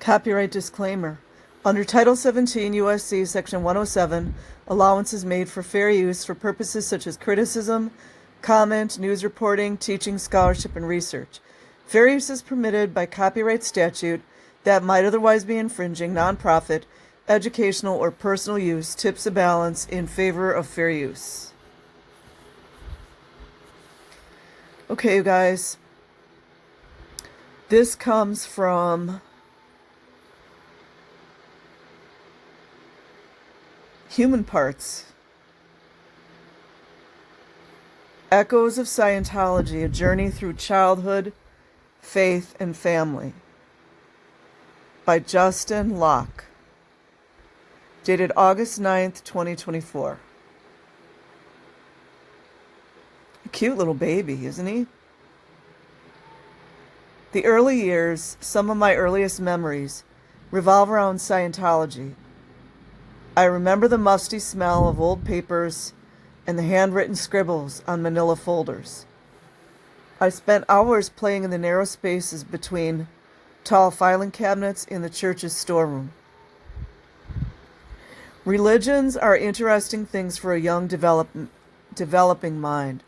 Copyright disclaimer. Under Title 17 U.S.C. Section 107, allowance is made for fair use for purposes such as criticism, comment, news reporting, teaching, scholarship, and research. Fair use is permitted by copyright statute that might otherwise be infringing nonprofit, educational, or personal use tips a balance in favor of fair use. Okay, you guys. This comes from Human Parts. Echoes of Scientology, a journey through childhood, faith, and family. By Justin Locke. Dated August 9th, 2024. A cute little baby, isn't he? The early years, some of my earliest memories, revolve around Scientology. I remember the musty smell of old papers and the handwritten scribbles on manila folders. I spent hours playing in the narrow spaces between tall filing cabinets in the church's storeroom. Religions are interesting things for a young developing mind.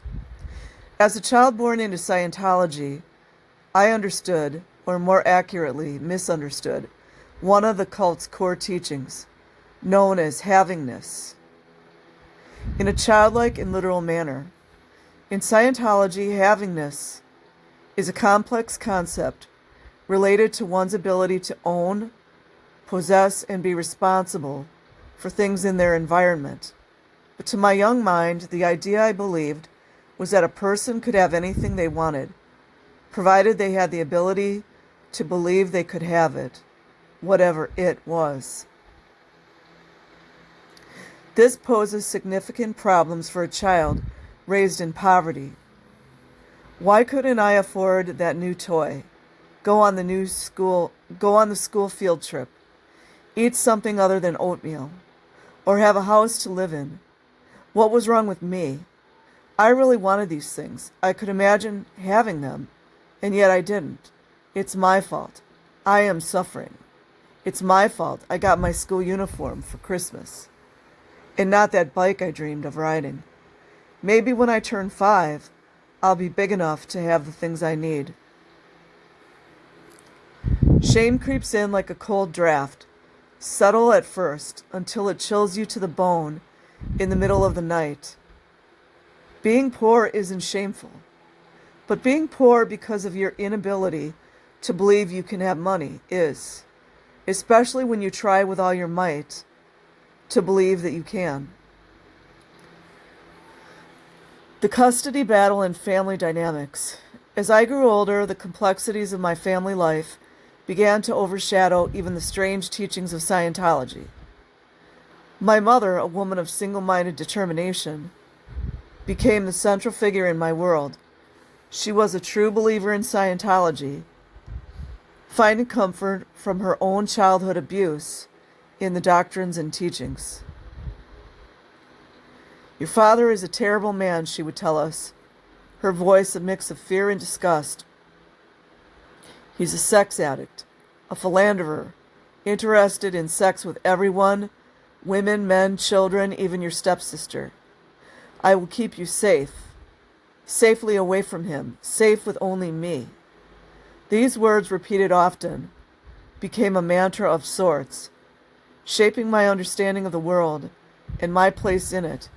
As a child born into Scientology, I understood, or more accurately, misunderstood, one of the cult's core teachings, known as havingness, in a childlike and literal manner. In Scientology, havingness is a complex concept related to one's ability to own, possess, and be responsible for things in their environment. But to my young mind, the idea I believed was that a person could have anything they wanted, provided they had the ability to believe they could have it, whatever it was. This poses significant problems for a child raised in poverty. Why couldn't I afford that new toy, go on the school field trip, eat something other than oatmeal, or have a house to live in? What was wrong with me? I really wanted these things. I could imagine having them, and yet I didn't. It's my fault. I am suffering. It's my fault I got my school uniform for Christmas, and not that bike I dreamed of riding. Maybe when I turn 5, I'll be big enough to have the things I need. Shame creeps in like a cold draft, subtle at first, until it chills you to the bone in the middle of the night. Being poor isn't shameful, but being poor because of your inability to believe you can have money is, especially when you try with all your might to believe that you can. The custody battle and family dynamics. As I grew older, the complexities of my family life began to overshadow even the strange teachings of Scientology. My mother, a woman of single-minded determination, became the central figure in my world. She was a true believer in Scientology, finding comfort from her own childhood abuse in the doctrines and teachings. Your father is a terrible man, she would tell us, her voice a mix of fear and disgust. He's a sex addict, a philanderer, interested in sex with everyone, women, men, children, even your stepsister. I will keep you safe, safely away from him, safe with only me. These words, repeated often, became a mantra of sorts, shaping my understanding of the world and my place in it.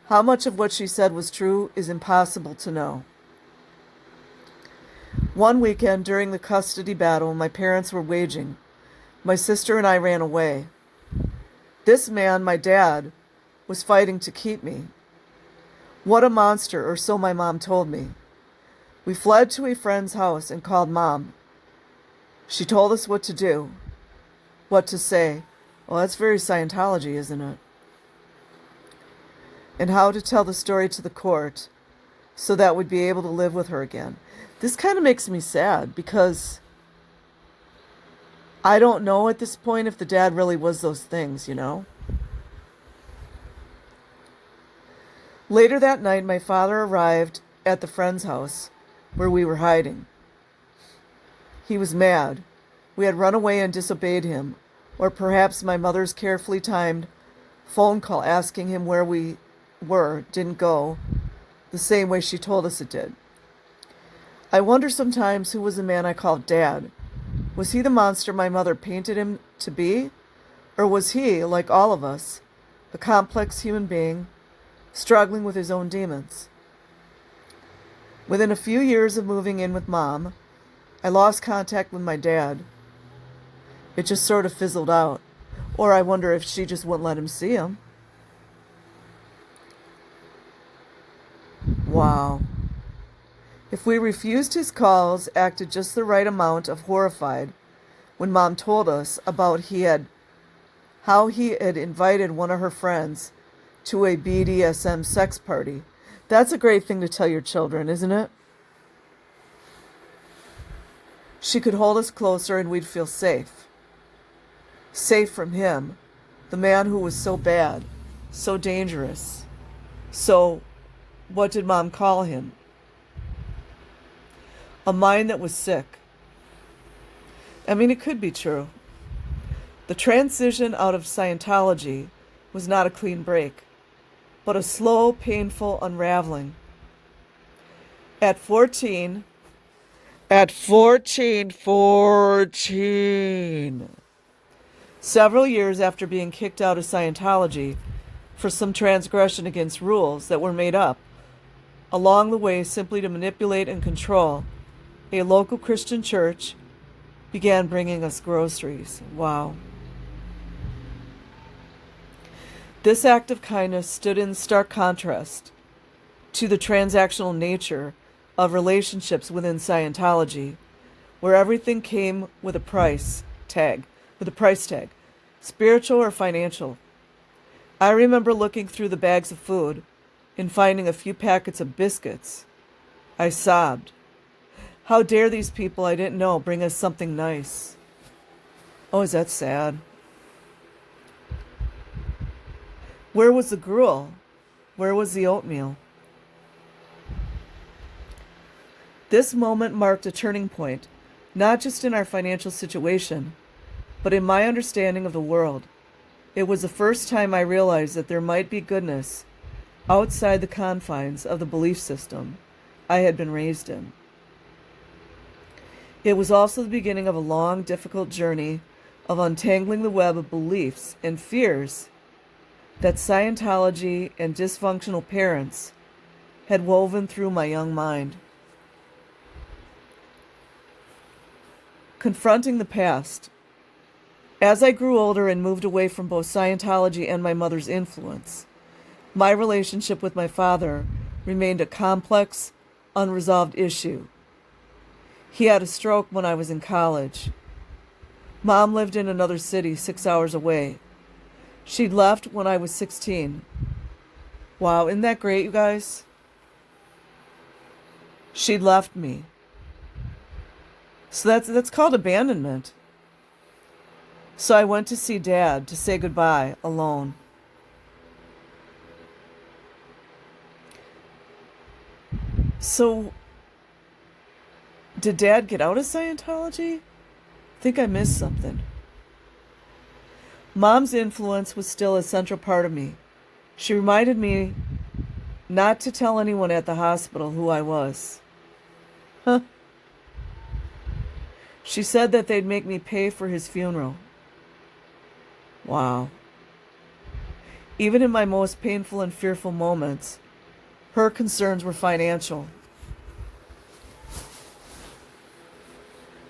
How much of what she said was true is impossible to know. One weekend during the custody battle my parents were waging, my sister and I ran away. This man, my dad, was fighting to keep me. What a monster, or so my mom told me. We fled to a friend's house and called Mom. She told us what to do, what to say. Well, that's very Scientology, isn't it? And how to tell the story to the court so that we'd be able to live with her again. This kind of makes me sad because I don't know at this point if the dad really was those things, you know? Later that night, my father arrived at the friend's house where we were hiding. He was mad, We had run away and disobeyed him, or perhaps my mother's carefully timed phone call asking him where we were didn't go the same way she told us it did. I wonder sometimes who was the man I called Dad. Was he the monster my mother painted him to be? Or was he, like all of us, a complex human being struggling with his own demons? Within a few years of moving in with Mom, I lost contact with my dad. It just sort of fizzled out. Or I wonder if she just wouldn't let him see him. Wow. If we refused his calls, acted just the right amount of horrified when Mom told us about how he had invited one of her friends to a BDSM sex party. That's a great thing to tell your children, isn't it? She could hold us closer and we'd feel safe. Safe from him, the man who was so bad, so dangerous. So, what did Mom call him? A mind that was sick. I mean, it could be true. The transition out of Scientology was not a clean break, but a slow, painful unraveling. At 14, several years after being kicked out of Scientology for some transgression against rules that were made up along the way simply to manipulate and control, a local Christian church began bringing us groceries. Wow. This act of kindness stood in stark contrast to the transactional nature of relationships within Scientology, where everything came with a price tag, spiritual or financial. I remember looking through the bags of food and finding a few packets of biscuits. I sobbed. How dare these people I didn't know bring us something nice? Oh, is that sad? Where was the gruel? Where was the oatmeal? This moment marked a turning point, not just in our financial situation, but in my understanding of the world. It was the first time I realized that there might be goodness outside the confines of the belief system I had been raised in. It was also the beginning of a long, difficult journey of untangling the web of beliefs and fears that Scientology and dysfunctional parents had woven through my young mind. Confronting the past. As I grew older and moved away from both Scientology and my mother's influence, my relationship with my father remained a complex, unresolved issue. He had a stroke when I was in college. Mom lived in another city 6 hours away. She'd left when I was 16. Wow, isn't that great, you guys? She'd left me. So that's called abandonment. So I went to see Dad to say goodbye alone. So, did Dad get out of Scientology? I think I missed something. Mom's influence was still a central part of me. She reminded me not to tell anyone at the hospital who I was. Huh? She said that they'd make me pay for his funeral. Wow. Even in my most painful and fearful moments, her concerns were financial.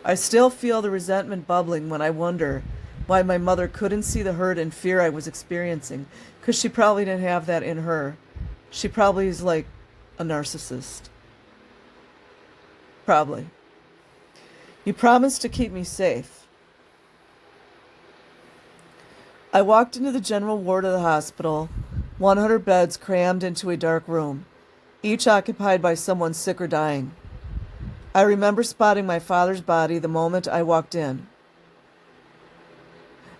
I still feel the resentment bubbling when I wonder why my mother couldn't see the hurt and fear I was experiencing, because she probably didn't have that in her. She probably is like a narcissist. Probably. You promised to keep me safe. I walked into the general ward of the hospital, 100 beds crammed into a dark room, each occupied by someone sick or dying. I remember spotting my father's body the moment I walked in.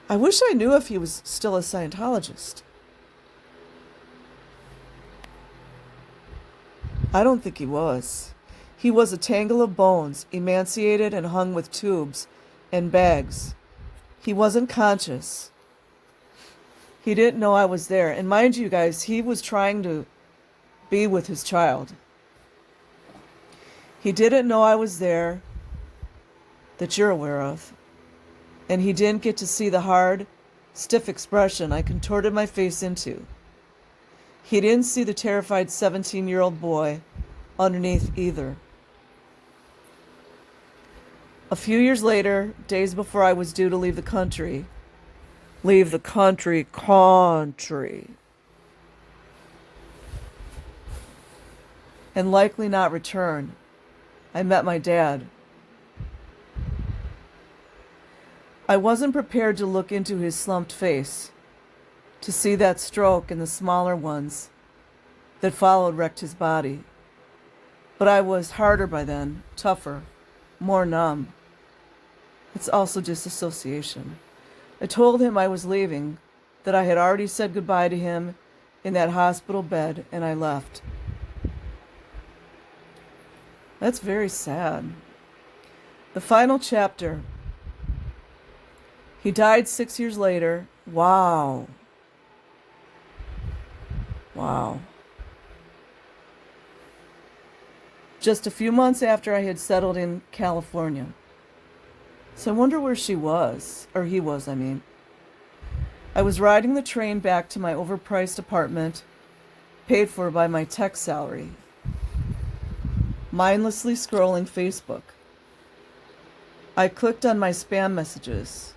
I wish I knew if he was still a Scientologist. I don't think he was. He was a tangle of bones, emaciated and hung with tubes and bags. He wasn't conscious. He didn't know I was there. And mind you guys, he was trying to be with his child. He didn't know I was there, that you're aware of. And he didn't get to see the hard, stiff expression I contorted my face into. He didn't see the terrified 17-year-old boy underneath either. A few years later, days before I was due to leave the country, and likely not return, I met my dad. I wasn't prepared to look into his slumped face, to see that stroke and the smaller ones that followed wrecked his body. But I was harder by then, tougher, more numb. It's also disassociation. I told him I was leaving, that I had already said goodbye to him in that hospital bed, and I left. That's very sad. The final chapter. He died 6 years later. Wow. Just a few months after I had settled in California. So I wonder where she was, or he was, I mean. I was riding the train back to my overpriced apartment, paid for by my tech salary, mindlessly scrolling Facebook. I clicked on my spam messages.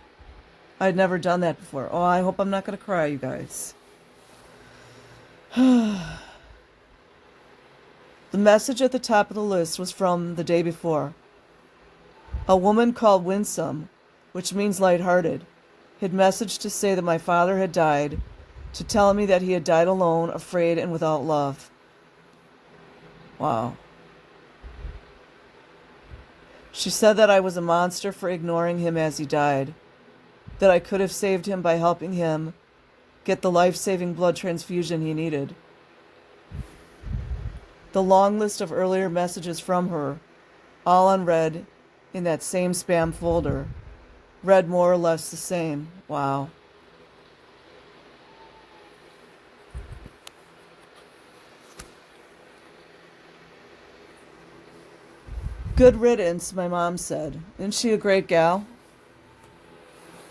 I'd never done that before. Oh, I hope I'm not going to cry, you guys. The message at the top of the list was from the day before. A woman called Winsome, which means lighthearted, had messaged to say that my father had died, to tell me that he had died alone, afraid, and without love. Wow. She said that I was a monster for ignoring him as he died, that I could have saved him by helping him get the life-saving blood transfusion he needed. The long list of earlier messages from her, all unread in that same spam folder, read more or less the same. Wow. Good riddance, my mom said. Isn't she a great gal?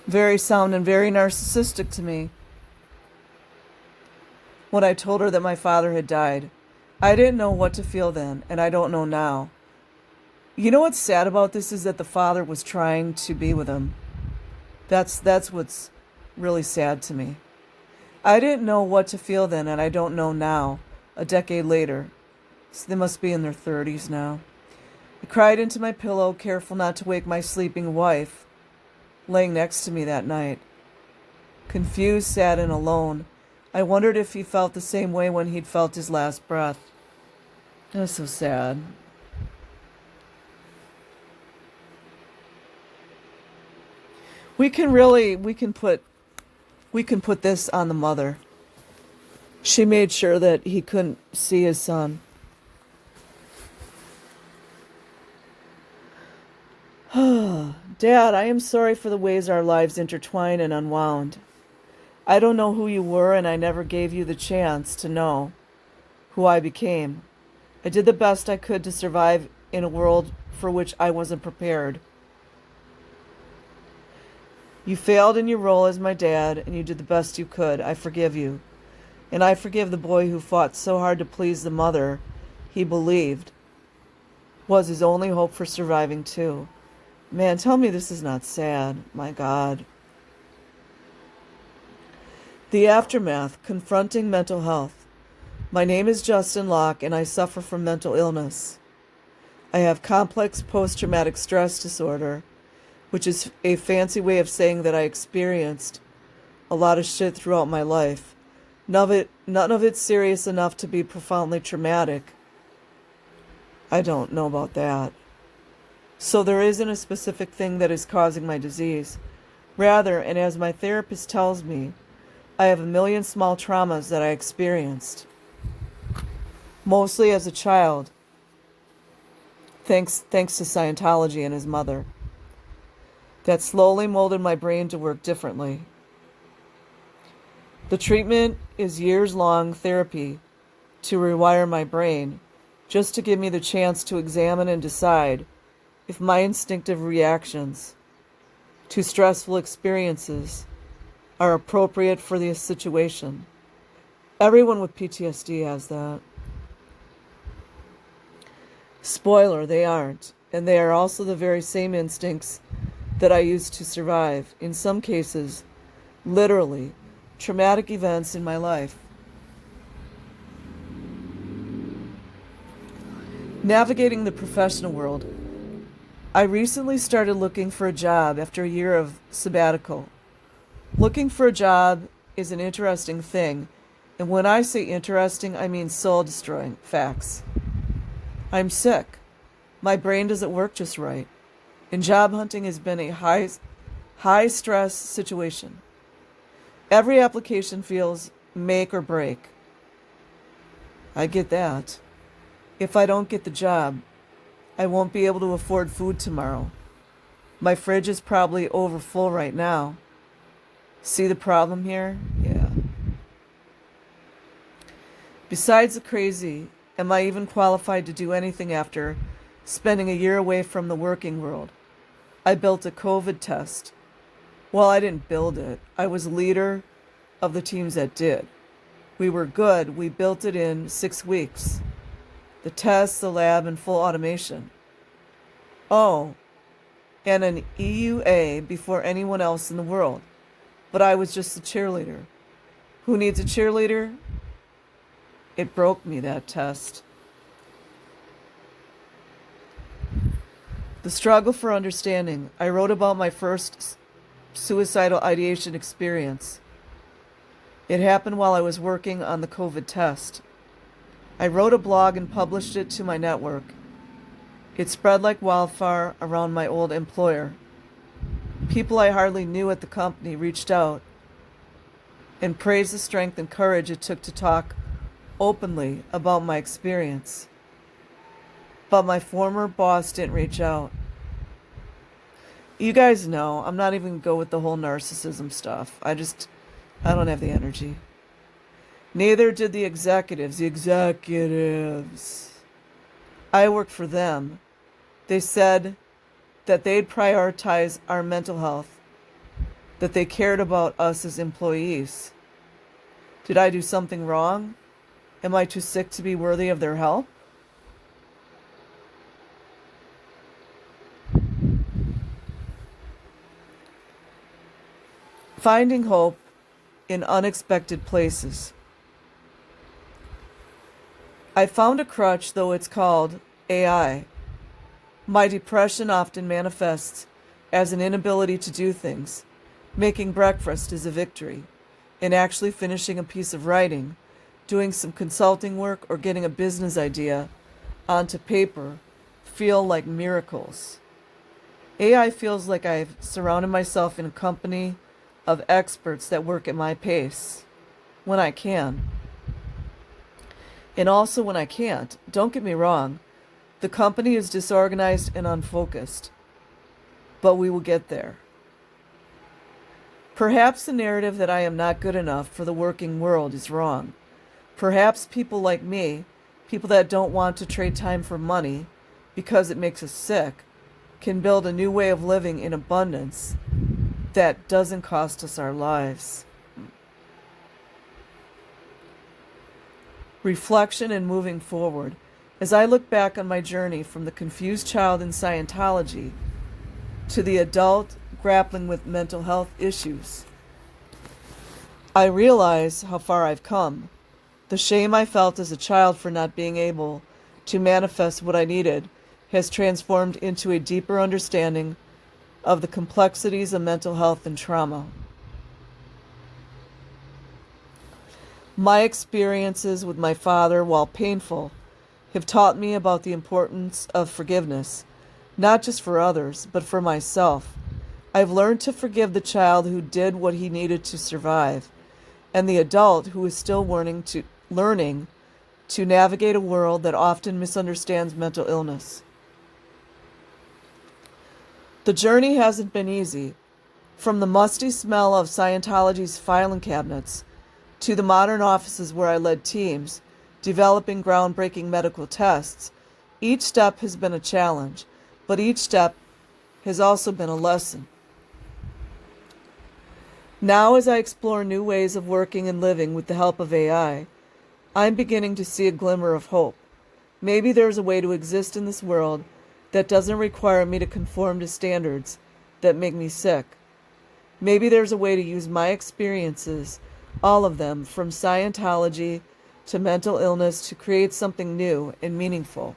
Very sound and very narcissistic to me. When I told her that my father had died, I didn't know what to feel then, and I don't know now. You know what's sad about this is that the father was trying to be with him. That's what's really sad to me. I didn't know what to feel then, and I don't know now, a decade later. So they must be in their 30s now. I cried into my pillow, careful not to wake my sleeping wife, laying next to me that night. Confused, sad, and alone, I wondered if he felt the same way when he'd felt his last breath. That's so sad. We can put this on the mother. She made sure that he couldn't see his son. Dad, I am sorry for the ways our lives intertwined and unwound. I don't know who you were, and I never gave you the chance to know who I became. I did the best I could to survive in a world for which I wasn't prepared. You failed in your role as my dad, and you did the best you could. I forgive you. And I forgive the boy who fought so hard to please the mother he believed was his only hope for surviving too. Man, tell me this is not sad. My God. The aftermath, confronting mental health. My name is Justin Locke, and I suffer from mental illness. I have complex post-traumatic stress disorder, which is a fancy way of saying that I experienced a lot of shit throughout my life. None of it serious enough to be profoundly traumatic. I don't know about that. So there isn't a specific thing that is causing my disease. Rather, and as my therapist tells me, I have a million small traumas that I experienced, mostly as a child, thanks to Scientology and his mother. that slowly molded my brain to work differently. The treatment is years-long therapy to rewire my brain, just to give me the chance to examine and decide if my instinctive reactions to stressful experiences are appropriate for the situation. Everyone with PTSD has that. Spoiler, they aren't. And they are also the very same instincts that I used to survive, in some cases, literally, traumatic events in my life. Navigating the professional world. I recently started looking for a job after a year of sabbatical. Looking for a job is an interesting thing, and when I say interesting, I mean soul-destroying facts. I'm sick. My brain doesn't work just right, and job hunting has been a high-stress situation. Every application feels make or break. I get that. If I don't get the job, I won't be able to afford food tomorrow. My fridge is probably overfull right now. See the problem here? Yeah. Besides the crazy, am I even qualified to do anything after spending a year away from the working world? I built a COVID test. Well, I didn't build it. I was leader of the teams that did. We were good. We built it in 6 weeks. The test, the lab, and full automation. Oh, and an EUA before anyone else in the world. But I was just a cheerleader. Who needs a cheerleader? It broke me, that test. The struggle for understanding. I wrote about my first suicidal ideation experience. It happened while I was working on the COVID test. I wrote a blog and published it to my network. It spread like wildfire around my old employer. People I hardly knew at the company reached out and praised the strength and courage it took to talk openly about my experience. But my former boss didn't reach out. You guys know, I'm not even going to go with the whole narcissism stuff. I don't have the energy. Neither did the executives. I worked for them. They said that they'd prioritize our mental health, that they cared about us as employees. Did I do something wrong? Am I too sick to be worthy of their help? Finding hope in unexpected places. I found a crutch, though it's called AI. My depression often manifests as an inability to do things. Making breakfast is a victory, and actually finishing a piece of writing, doing some consulting work, or getting a business idea onto paper feel like miracles. AI feels like I've surrounded myself in a company of experts that work at my pace, when I can. And also when I can't. Don't get me wrong, the company is disorganized and unfocused, but we will get there. Perhaps the narrative that I am not good enough for the working world is wrong. Perhaps people like me, people that don't want to trade time for money because it makes us sick, can build a new way of living in abundance that doesn't cost us our lives. Reflection and moving forward. As I look back on my journey from the confused child in Scientology to the adult grappling with mental health issues, I realize how far I've come. The shame I felt as a child for not being able to manifest what I needed has transformed into a deeper understanding of the complexities of mental health and trauma. My experiences with my father, while painful, have taught me about the importance of forgiveness, not just for others, but for myself. I've learned to forgive the child who did what he needed to survive, and the adult who is still learning to navigate a world that often misunderstands mental illness. The journey hasn't been easy. From the musty smell of Scientology's filing cabinets to the modern offices where I led teams, developing groundbreaking medical tests, each step has been a challenge, but each step has also been a lesson. Now, as I explore new ways of working and living with the help of AI, I'm beginning to see a glimmer of hope. Maybe there's a way to exist in this world that doesn't require me to conform to standards that make me sick. Maybe there's a way to use my experiences, all of them, from Scientology to mental illness, to create something new and meaningful.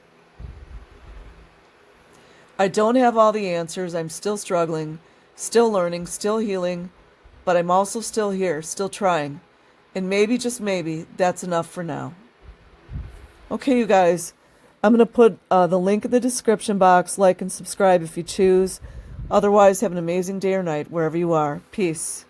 I don't have all the answers. I'm still struggling, still learning, still healing, but I'm also still here, still trying. And maybe, just maybe, that's enough for now. Okay, you guys, I'm going to put the link in the description box. Like and subscribe if you choose. Otherwise, have an amazing day or night wherever you are. Peace.